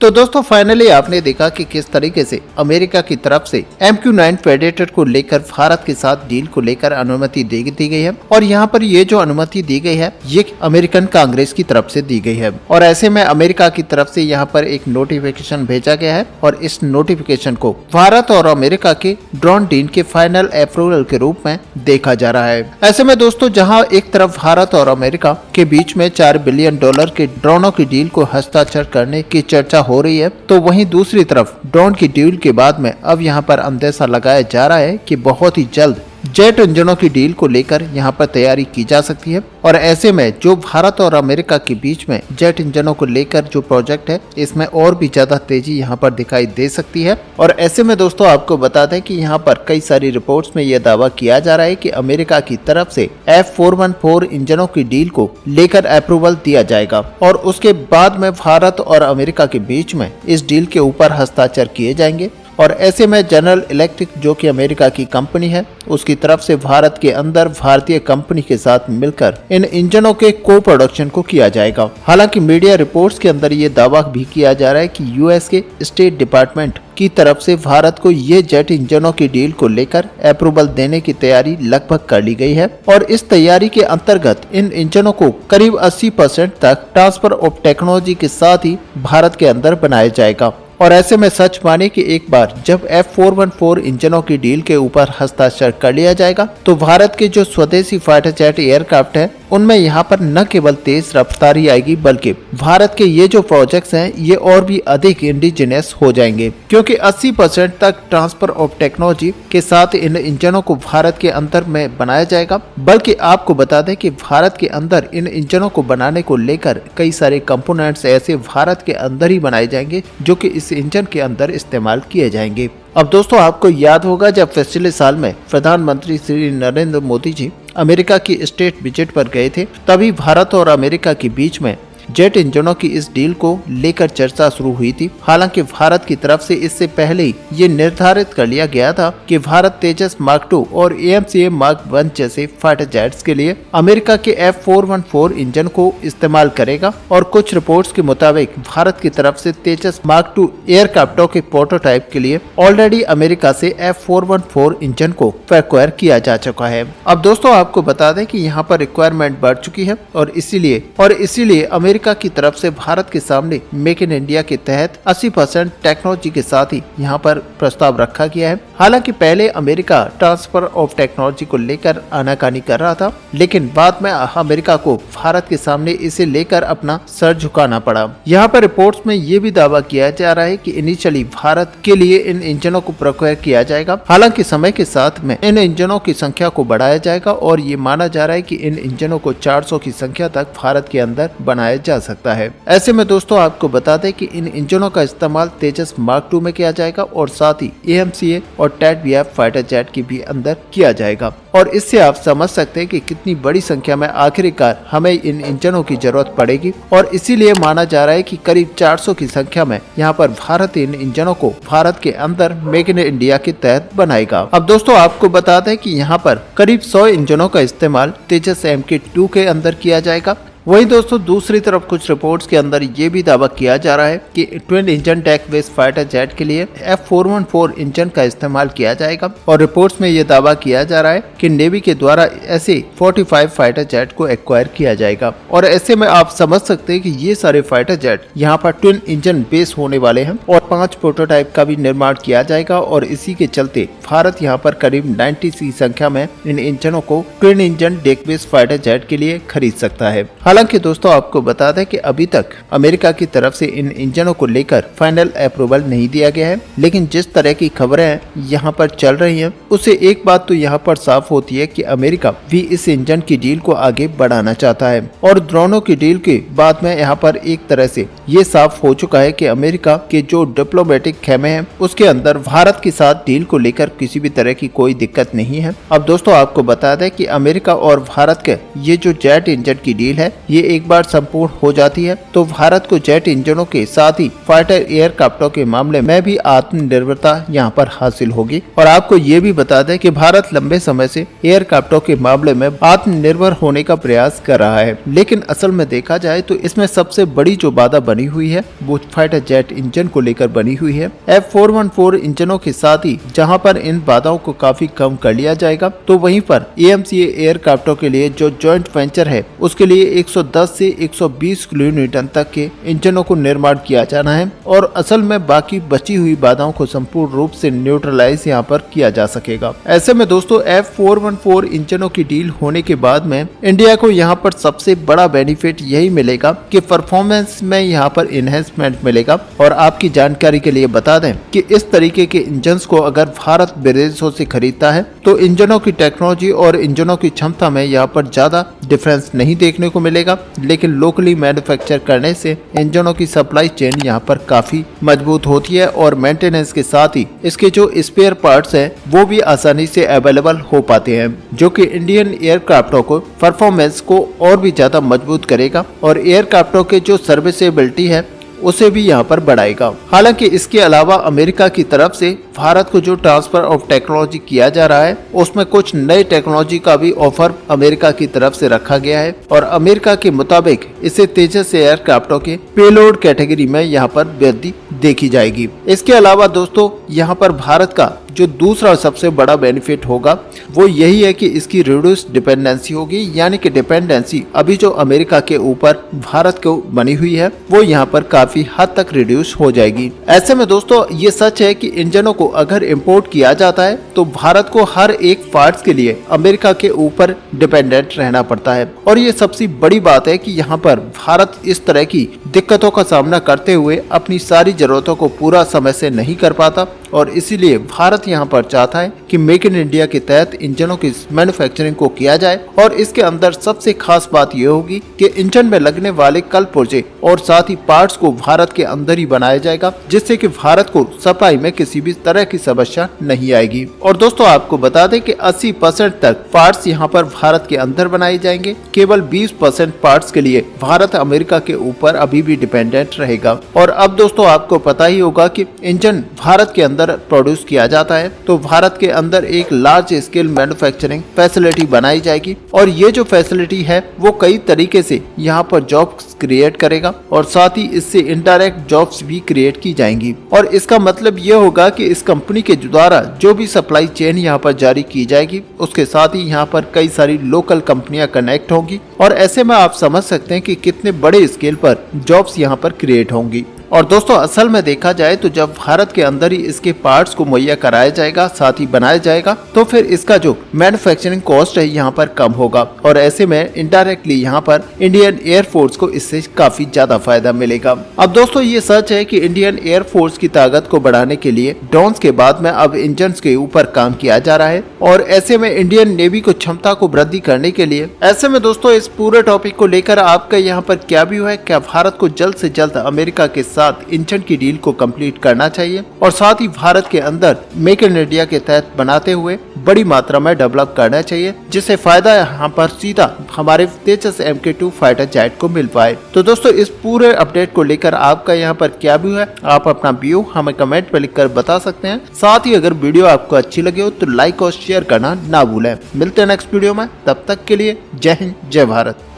तो दोस्तों फाइनली आपने देखा कि किस तरीके से अमेरिका की तरफ से MQ-9 प्रेडेटर को लेकर भारत के साथ डील को लेकर अनुमति दे दी गई है और यहाँ पर ये जो अनुमति दी गई है ये अमेरिकन कांग्रेस की तरफ से दी गई है और ऐसे में अमेरिका की तरफ से यहाँ पर एक नोटिफिकेशन भेजा गया है और इस नोटिफिकेशन को भारत और अमेरिका के ड्रोन डील के फाइनल अप्रूवल के रूप में देखा जा रहा है। ऐसे में दोस्तों जहाँ एक तरफ भारत और अमेरिका के बीच में $4 बिलियन के ड्रोनों की डील को हस्ताक्षर करने की चर्चा हो रही है, तो वहीं दूसरी तरफ ड्रोन की डील के बाद में अब यहां पर अंदेशा लगाया जा रहा है कि बहुत ही जल्द जेट इंजनों की डील को लेकर यहां पर तैयारी की जा सकती है और ऐसे में जो भारत और अमेरिका के बीच में जेट इंजनों को लेकर जो प्रोजेक्ट है इसमें और भी ज्यादा तेजी यहां पर दिखाई दे सकती है। और ऐसे में दोस्तों आपको बता दें कि यहां पर कई सारी रिपोर्ट्स में यह दावा किया जा रहा है कि अमेरिका की तरफ से F414 इंजनों की डील को लेकर अप्रूवल दिया जाएगा और उसके बाद में भारत और अमेरिका के बीच में इस डील के ऊपर हस्ताक्षर किए जाएंगे। और ऐसे में जनरल इलेक्ट्रिक जो कि अमेरिका की कंपनी है उसकी तरफ से भारत के अंदर भारतीय कंपनी के साथ मिलकर इन इंजनों के को प्रोडक्शन को किया जाएगा। हालांकि मीडिया रिपोर्ट्स के अंदर ये दावा भी किया जा रहा है कि यूएस के स्टेट डिपार्टमेंट की तरफ से भारत को ये जेट इंजनों की डील को लेकर अप्रूवल देने की तैयारी लगभग कर ली गई है और इस तैयारी के अंतर्गत इन इंजनों को करीब 80% तक ट्रांसफर ऑफ टेक्नोलॉजी के साथ ही भारत के अंदर बनाया जाएगा। और ऐसे में सच माने कि एक बार जब F414 इंजनों की डील के ऊपर हस्ताक्षर कर लिया जाएगा तो भारत के जो स्वदेशी फाइटर जेट एयरक्राफ्ट है उनमें यहाँ पर न केवल तेज रफ्तारी आएगी बल्कि भारत के ये जो प्रोजेक्ट्स हैं ये और भी अधिक इंडिजिनस हो जाएंगे, क्योंकि 80% तक ट्रांसफर ऑफ टेक्नोलॉजी के साथ इन इंजनों को भारत के अंदर में बनाया जाएगा। बल्कि आपको बता दें कि भारत के अंदर इन इंजनों को बनाने को लेकर कई सारे कंपोनेंट्स ऐसे भारत के अंदर ही बनाए जाएंगे जो कि इस इंजन के अंदर इस्तेमाल किए जाएंगे। अब दोस्तों आपको याद होगा जब पिछले साल में प्रधानमंत्री श्री नरेंद्र मोदी जी अमेरिका की स्टेट विजिट पर गए थे, तभी भारत और अमेरिका के बीच में जेट इंजनों की इस डील को लेकर चर्चा शुरू हुई थी। हालांकि भारत की तरफ से इससे पहले ही ये निर्धारित कर लिया गया था कि भारत तेजस मार्क 2 और AMCA मार्क 1 जैसे फाइटर जेट्स के लिए अमेरिका के F414 इंजन को इस्तेमाल करेगा और कुछ रिपोर्ट्स के मुताबिक भारत की तरफ से तेजस मार्क 2 एयरक्राफ्टों के प्रोटोटाइप के लिए ऑलरेडी अमेरिका से F414 इंजन को एक्वायर किया जा चुका है। अब दोस्तों आपको बता दें कि यहाँ पर रिक्वायरमेंट बढ़ चुकी है और इसीलिए अमेरिका की तरफ से भारत के सामने मेक इन इंडिया के तहत 80% टेक्नोलॉजी के साथ ही यहाँ पर प्रस्ताव रखा गया है। हालांकि पहले अमेरिका ट्रांसफर ऑफ टेक्नोलॉजी को लेकर आनाकानी कर रहा था, लेकिन बाद में अमेरिका को भारत के सामने इसे लेकर अपना सर झुकाना पड़ा। यहाँ पर रिपोर्ट्स में ये भी दावा किया जा रहा है कि इनिशियली भारत के लिए इन इंजनों को प्रोक्योर किया जाएगा। हालांकि समय के साथ में इन इंजनों की संख्या को बढ़ाया जाएगा और ये माना जा रहा है कि इन इंजनों को 400 की संख्या तक भारत के अंदर बनाया जा सकता है। ऐसे में दोस्तों आपको बता दें कि इन इंजनों का इस्तेमाल तेजस मार्क 2 में किया जाएगा और साथ ही AMCA और TADBF फाइटर जेट के भी अंदर किया जाएगा। और इससे आप समझ सकते हैं कि कितनी बड़ी संख्या में आखिरकार हमें इन इंजनों की जरूरत पड़ेगी और इसीलिए माना जा रहा है कि करीब 400 की संख्या में यहाँ पर भारत इन इंजनों को भारत के अंदर मेक इन इंडिया के तहत बनाएगा। अब दोस्तों आपको बता दें कि यहाँ पर करीब 100 इंजनों का इस्तेमाल तेजस MK2 के अंदर किया जाएगा। वहीं दोस्तों दूसरी तरफ कुछ रिपोर्ट्स के अंदर ये भी दावा किया जा रहा है कि ट्विन इंजन टैक बेस्ड फाइटर जेट के लिए F414 इंजन का इस्तेमाल किया जाएगा और रिपोर्ट्स में ये दावा किया जा रहा है कि नेवी के द्वारा ऐसे 45 फाइटर जेट को एक्वायर किया जाएगा। और ऐसे में आप समझ सकते हैं कि ये सारे फाइटर जेट यहाँ पर ट्विन इंजन बेस होने वाले हैं और 5 प्रोटोटाइप का भी निर्माण किया जाएगा और इसी के चलते भारत यहाँ पर करीब 90 की संख्या में इन इंजनों को twin engine deck based fighter jet के लिए खरीद सकता है। हालांकि दोस्तों आपको बता दें कि अभी तक अमेरिका की तरफ से इन इंजनों को लेकर फाइनल अप्रूवल नहीं दिया गया है, लेकिन जिस तरह की खबरें यहाँ पर चल रही हैं उससे एक बात तो यहाँ पर साफ होती है कि अमेरिका भी इस इंजन की डील को आगे बढ़ाना चाहता है। और ड्रोनों की डील के बाद में यहाँ पर एक तरह से ये साफ हो चुका है कि अमेरिका के जो डिप्लोमेटिक खेमे हैं उसके अंदर भारत के साथ डील को लेकर किसी भी तरह की कोई दिक्कत नहीं है। अब दोस्तों आपको बता दें कि अमेरिका और भारत के ये जो जेट इंजन की डील है ये एक बार संपूर्ण हो जाती है तो भारत को जेट इंजनों के साथ ही फाइटर एयरक्राफ्टों के मामले में भी आत्मनिर्भरता यहाँ पर हासिल होगी। और आपको ये भी बता दें कि भारत लंबे समय से एयरक्राफ्टों के मामले में आत्मनिर्भर होने का प्रयास कर रहा है, लेकिन असल में देखा जाए तो इसमें सबसे बड़ी जो बाधा बनी हुई है वो फाइटर जेट इंजन को लेकर बनी हुई है। F414 इंजनों के साथ ही जहां पर इन बाधाओं को काफी कम कर लिया जाएगा, तो वहीं पर AMCA एयरक्राफ्टों के लिए जो जॉइंट वेंचर है उसके लिए 110 से 120 किलोन्यूटन तक के इंजनों को निर्माण किया जाना है और असल में बाकी बची हुई बाधाओं को संपूर्ण रूप से न्यूट्रलाइज यहाँ पर किया जा सकेगा। ऐसे में दोस्तों F414 इंजनों की डील होने के बाद में इंडिया को यहाँ पर सबसे बड़ा बेनिफिट यही मिलेगा कि परफॉर्मेंस में यहाँ पर इनहेंसमेंट मिलेगा। और आपकी जानकारी के लिए बता दें कि इस तरीके के इंजन्स को अगर भारत विदेशों से खरीदता है तो इंजनों की टेक्नोलॉजी और इंजनों की क्षमता में यहाँ पर ज्यादा डिफरेंस नहीं देखने को मिलेगा, लेकिन लोकली मैन्युफैक्चर करने से इंजनों की सप्लाई चेन यहाँ पर काफी मजबूत होती है और मेंटेनेंस के साथ ही इसके जो स्पेयर पार्ट्स हैं वो भी आसानी से अवेलेबल हो पाते हैं, जो कि इंडियन एयरक्राफ्टों को परफॉर्मेंस को और भी ज्यादा मजबूत करेगा और एयरक्राफ्टों के जो सर्विसेबिलिटी है उसे भी यहाँ पर बढ़ाएगा। हालांकि इसके अलावा अमेरिका की तरफ से भारत को जो ट्रांसफर ऑफ टेक्नोलॉजी किया जा रहा है उसमें कुछ नई टेक्नोलॉजी का भी ऑफर अमेरिका की तरफ से रखा गया है और अमेरिका के मुताबिक इसे तेजस एयरक्राफ्टों के पेलोड कैटेगरी में यहाँ पर वृद्धि देखी जाएगी। इसके अलावा दोस्तों यहाँ पर भारत का जो दूसरा सबसे बड़ा बेनिफिट होगा वो यही है कि इसकी रिड्यूस डिपेंडेंसी होगी, यानी कि डिपेंडेंसी अभी जो अमेरिका के ऊपर भारत को बनी हुई है वो यहाँ पर काफी हद तक रिड्यूस हो जाएगी। ऐसे में दोस्तों ये सच है कि इंजनों को अगर इंपोर्ट किया जाता है तो भारत को हर एक पार्ट्स के लिए अमेरिका के ऊपर डिपेंडेंट रहना पड़ता है और ये सबसे बड़ी बात है कि यहाँ पर भारत इस तरह की दिक्कतों का सामना करते हुए अपनी सारी जरूरतों को पूरा समय से नहीं कर पाता और इसीलिए भारत यहाँ पर चाहता है कि मेक इन इंडिया के तहत इंजनों की मैन्युफैक्चरिंग को किया जाए। और इसके अंदर सबसे खास बात यह होगी कि इंजन में लगने वाले कल पुर्जे और साथ ही पार्ट्स को भारत के अंदर ही बनाया जाएगा, जिससे कि भारत को सप्लाई में किसी भी तरह की समस्या नहीं आएगी। और दोस्तों आपको बता दें कि 80% तक पार्ट्स यहाँ पर भारत के अंदर बनाए जाएंगे, केवल 20% पार्ट्स के लिए भारत अमेरिका के ऊपर अभी भी डिपेंडेंट रहेगा। और अब दोस्तों आपको पता ही होगा कि इंजन भारत के अंदर प्रोड्यूस किया जाता है तो भारत के अंदर एक लार्ज स्केल मैन्युफैक्चरिंग फैसिलिटी बनाई जाएगी और ये जो फैसिलिटी है वो कई तरीके से यहाँ पर जॉब्स क्रिएट करेगा और साथ ही इससे इनडायरेक्ट जॉब्स भी क्रिएट की जाएंगी। और इसका मतलब ये होगा कि इस कंपनी के द्वारा जो भी सप्लाई चेन यहाँ पर जारी की जाएगी उसके साथ ही यहाँ पर कई सारी लोकल कंपनियां कनेक्ट होंगी और ऐसे में आप समझ सकते हैं कि कितने बड़े स्केल पर जॉब्स यहाँ पर क्रिएट होंगी। और दोस्तों असल में देखा जाए तो जब भारत के अंदर ही इसके पार्ट्स को मुहैया कराया जाएगा साथ ही बनाया जाएगा तो फिर इसका जो मैन्युफैक्चरिंग कॉस्ट है यहाँ पर कम होगा और ऐसे में इनडायरेक्टली यहाँ पर इंडियन एयरफोर्स को इससे काफी ज्यादा फायदा मिलेगा। अब दोस्तों ये सच है कि इंडियन एयरफोर्स की ताकत को बढ़ाने के लिए ड्रोन्स के बाद में अब इंजन के ऊपर काम किया जा रहा है और ऐसे में इंडियन नेवी को क्षमता को वृद्धि करने के लिए ऐसे में दोस्तों इस पूरे टॉपिक को लेकर आपका यहाँ पर क्या व्यू है? क्या भारत को जल्द से जल्द अमेरिका के साथ इंजन की डील को कंप्लीट करना चाहिए और साथ ही भारत के अंदर मेक इन इंडिया के तहत बनाते हुए बड़ी मात्रा में डेवलप करना चाहिए, जिससे फायदा यहाँ पर सीधा हमारे तेजस MK2 फाइटर जेट को मिल पाए। तो दोस्तों इस पूरे अपडेट को लेकर आपका यहाँ पर क्या व्यू है? आप अपना व्यू हमें कमेंट में लिखकर बता सकते हैं। साथ ही अगर वीडियो आपको अच्छी लगे हो तो लाइक और शेयर करना ना भूलें। मिलते हैं नेक्स्ट वीडियो में, तब तक के लिए जय हिंद जय भारत।